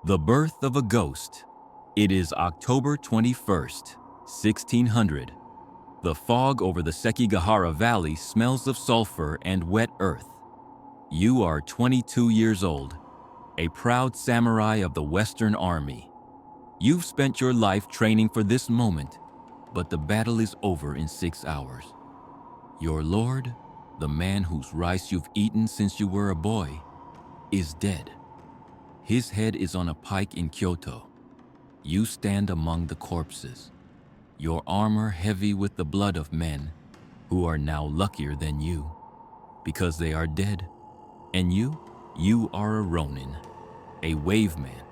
The Birth of a Ghost. It is October 21st, 1600. The fog over the Sekigahara Valley smells of sulfur and wet earth. You are 22 years old, a proud samurai of the Western Army. You've spent your life training for this moment, but the battle is over in 6 hours. Your lord, the man whose rice you've eaten since you were a boy, is dead. His head is on a pike in Kyoto. You stand among the corpses, your armor heavy with the blood of men who are now luckier than you because they are dead. And you are a Ronin, a wave man.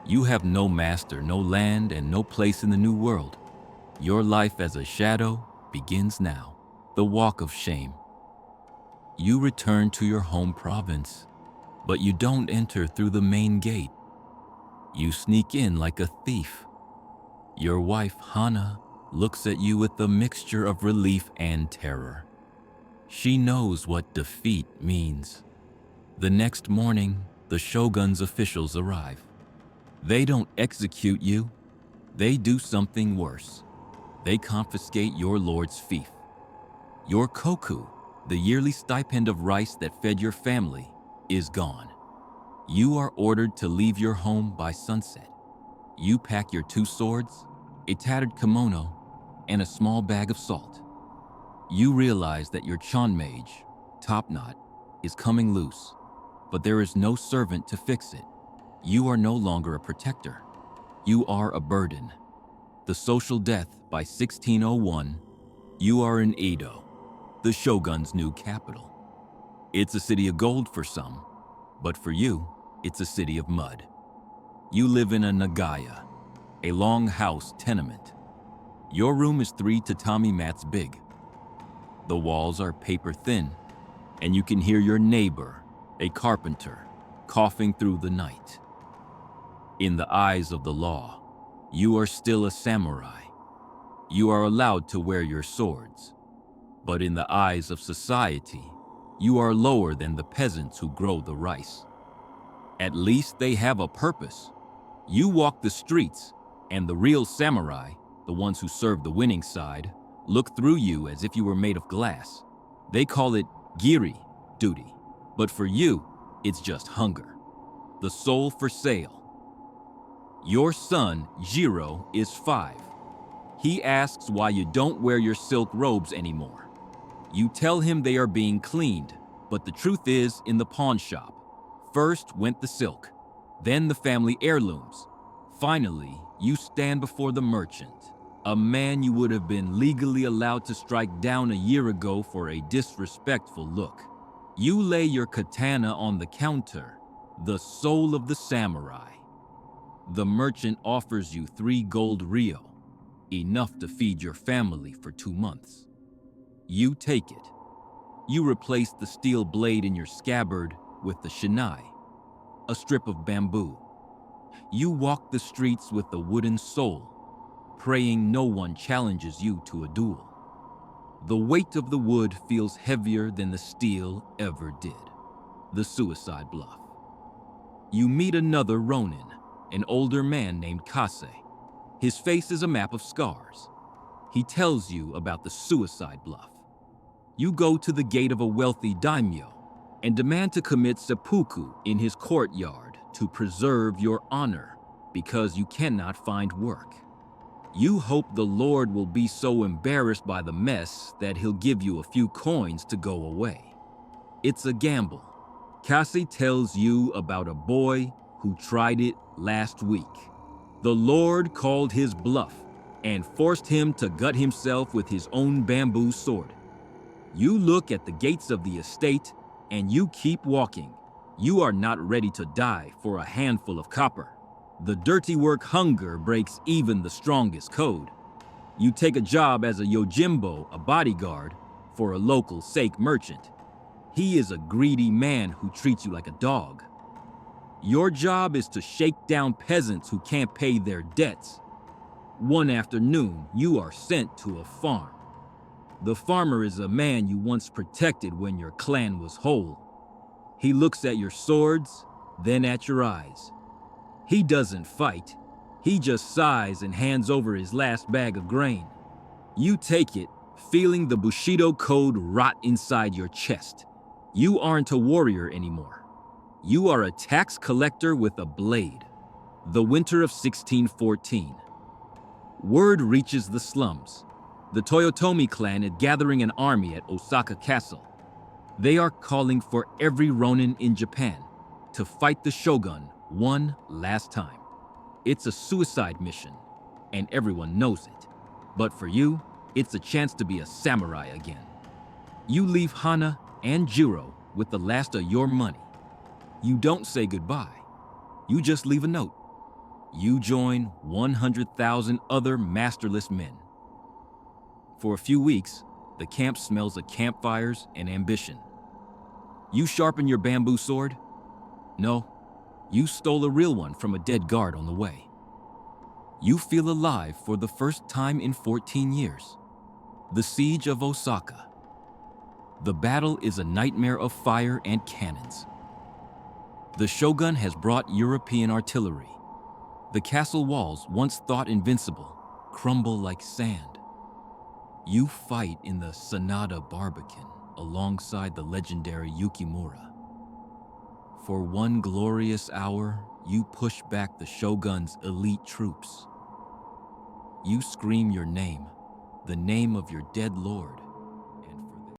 You have no master, no land, and no place in the new world. Your life as a shadow begins now, the walk of shame. You return to your home province, but you don't enter through the main gate. You sneak in like a thief. Your wife, Hana, looks at you with a mixture of relief and terror. She knows what defeat means. The next morning, the shogun's officials arrive. They don't execute you. They do something worse. They confiscate your lord's fief. Your koku, the yearly stipend of rice that fed your family, is gone. You are ordered to leave your home by sunset. You pack your 2 swords, a tattered kimono, and a small bag of salt. You realize that your chanmage, top knot, is coming loose, but there is no servant to fix it. You are no longer a protector. You are a burden. The social death by 1601, you are in Edo, the shogun's new capital. It's a city of gold for some, but for you, it's a city of mud. You live in a nagaya, a long house tenement. Your room is 3 tatami mats big. The walls are paper thin, and you can hear your neighbor, a carpenter, coughing through the night. In the eyes of the law, you are still a samurai. You are allowed to wear your swords. But in the eyes of society, you are lower than the peasants who grow the rice. At least they have a purpose. You walk the streets, and the real samurai, the ones who serve the winning side, look through you as if you were made of glass. They call it giri, duty. But for you, it's just hunger. The soul for sale. Your son, Jiro, is 5. He asks why you don't wear your silk robes anymore. You tell him they are being cleaned, but the truth is in the pawn shop. First went the silk, then the family heirlooms. Finally, you stand before the merchant, a man you would have been legally allowed to strike down a year ago for a disrespectful look. You lay your katana on the counter, the soul of the samurai. The merchant offers you 3 gold ryo, enough to feed your family for 2 months. You take it. You replace the steel blade in your scabbard with the shinai, a strip of bamboo. You walk the streets with the wooden sole, praying no one challenges you to a duel. The weight of the wood feels heavier than the steel ever did. The Suicide Bluff. You meet another Ronin, an older man named Kase. His face is a map of scars. He tells you about the Suicide Bluff. You go to the gate of a wealthy daimyo and demand to commit seppuku in his courtyard to preserve your honor because you cannot find work. You hope the Lord will be so embarrassed by the mess that he'll give you a few coins to go away. It's a gamble. Cassie tells you about a boy who tried it last week. The Lord called his bluff and forced him to gut himself with his own bamboo sword. You look at the gates of the estate and you keep walking. You are not ready to die for a handful of copper. The dirty work hunger breaks even the strongest code. You take a job as a yojimbo, a bodyguard, for a local sake merchant. He is a greedy man who treats you like a dog. Your job is to shake down peasants who can't pay their debts. One afternoon, you are sent to a farm. The farmer is a man you once protected when your clan was whole. He looks at your swords, then at your eyes. He doesn't fight. He just sighs and hands over his last bag of grain. You take it, feeling the Bushido code rot inside your chest. You aren't a warrior anymore. You are a tax collector with a blade. The winter of 1614. Word reaches the slums. The Toyotomi clan is gathering an army at Osaka Castle. They are calling for every Ronin in Japan to fight the shogun one last time. It's a suicide mission, and everyone knows it. But for you, it's a chance to be a samurai again. You leave Hana and Jiro with the last of your money. You don't say goodbye. You just leave a note. You join 100,000 other masterless men. For a few weeks, the camp smells of campfires and ambition. You sharpen your bamboo sword? No, you stole a real one from a dead guard on the way. You feel alive for the first time in 14 years. The siege of Osaka. The battle is a nightmare of fire and cannons. The shogun has brought European artillery. The castle walls, once thought invincible, crumble like sand. You fight in the Sanada Barbican alongside the legendary Yukimura. For one glorious hour, you push back the shogun's elite troops. You scream your name, the name of your dead lord.